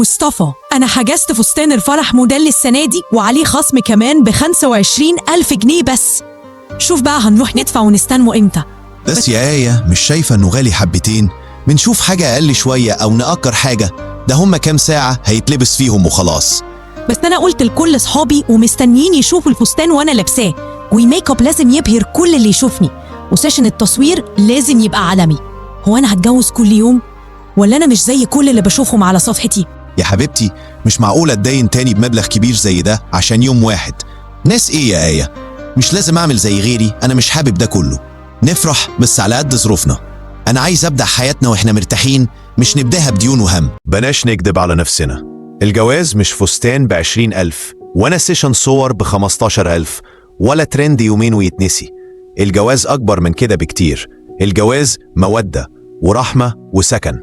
مصطفى، أنا حجزت فستان الفرح موديل السنة دي وعليه خصم كمان ب25,000 جنيه بس. شوف بقى هنروح ندفع ونستنوا إمتى؟ بس يا آية، مش شايفة إنه غالي حبتين؟ بنشوف حاجة أقل شوية أو نأجر حاجة، ده هما كام ساعة هيتلبس فيهم وخلاص. بس أنا قلت لكل صحابي ومستنيين يشوفوا الفستان وأنا لابساه، والميك اب لازم يبهر كل اللي يشوفني، وسيشن التصوير لازم يبقى عالمي. هو أنا هتجوز كل يوم؟ ولا أنا مش زي كل اللي بشوفهم على صفحتي؟ يا حبيبتي، مش معقولة اتدين تاني بمبلغ كبير زي ده عشان يوم واحد. ناس إيه يا آية؟ مش لازم أعمل زي غيري، أنا مش حابب ده كله. نفرح بس على قد ظروفنا. أنا عايز أبدأ حياتنا وإحنا مرتاحين، مش نبدأها بديون وهم. بلاش نكدب على نفسنا. الجواز مش فستان ب20,000 ولا سيشن صور ب15,000 ولا ترند يومين ويتنسي. الجواز أكبر من كده بكتير. الجواز مودة ورحمة وسكن.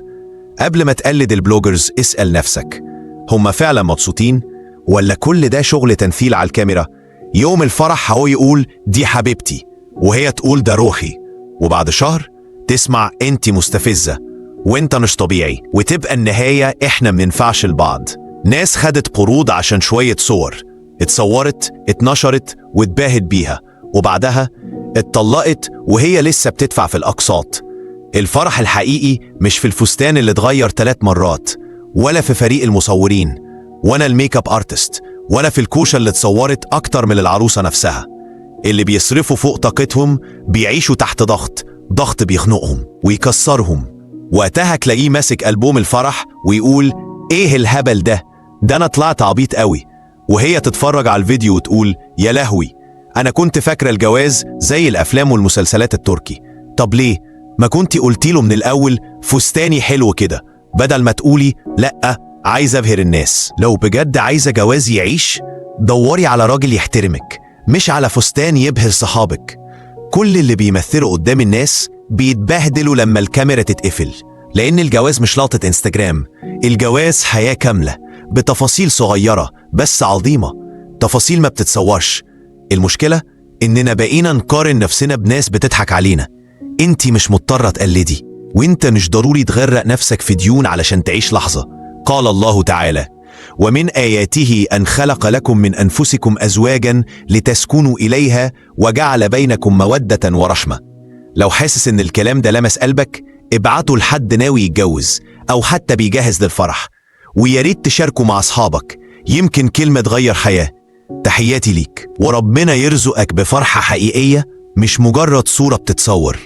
قبل ما تقلد البلوجرز اسأل نفسك، هم فعلا مبسوطين ولا كل ده شغل تمثيل على الكاميرا؟ يوم الفرح هو يقول دي حبيبتي وهي تقول ده روحي، وبعد شهر تسمع انت مستفزة وانت مش طبيعي، وتبقى النهاية احنا مننفعش لبعض. ناس خدت قروض عشان شوية صور، اتصورت اتنشرت واتباهت بيها، وبعدها اتطلقت وهي لسه بتدفع في الأقساط. الفرح الحقيقي مش في الفستان اللي اتغير 3 مرات، ولا في فريق المصورين، ولا الميك اب ارتست، ولا في الكوشة اللي اتصورت أكتر من العروسة نفسها. اللي بيصرفوا فوق طاقتهم بيعيشوا تحت ضغط بيخنقهم ويكسرهم. وقتها تلاقيه ماسك ألبوم الفرح ويقول ايه الهبل ده انا طلعت عبيط قوي، وهي تتفرج على الفيديو وتقول يا لهوي، انا كنت فاكرة الجواز زي الافلام والمسلسلات التركي. طب ليه ما كنتي قلتي له من الاول فستاني حلو كده، بدل ما تقولي لا عايز ابهر الناس؟ لو بجد عايزة جواز يعيش، دوري على راجل يحترمك، مش على فستان يبهر صحابك. كل اللي بيمثلوا قدام الناس بيتبهدلوا لما الكاميرا تتقفل، لأن الجواز مش لقطة انستجرام. الجواز حياة كاملة بتفاصيل صغيرة بس عظيمة، تفاصيل ما بتتصورش. المشكلة إننا بقينا نقارن نفسنا بناس بتضحك علينا. انت مش مضطرة تقلدي، وانت مش ضروري تغرق نفسك في ديون علشان تعيش لحظة. قال الله تعالى ومن آياته أن خلق لكم من أنفسكم أزواجا لتسكنوا إليها وجعل بينكم مودة ورحمة. لو حاسس إن الكلام ده لمس قلبك، ابعته لحد ناوي يتجوز أو حتى بيجهز للفرح، وياريت تشاركه مع أصحابك، يمكن كلمة تغير حياة. تحياتي ليك، وربنا يرزقك بفرحة حقيقية مش مجرد صورة بتتصور.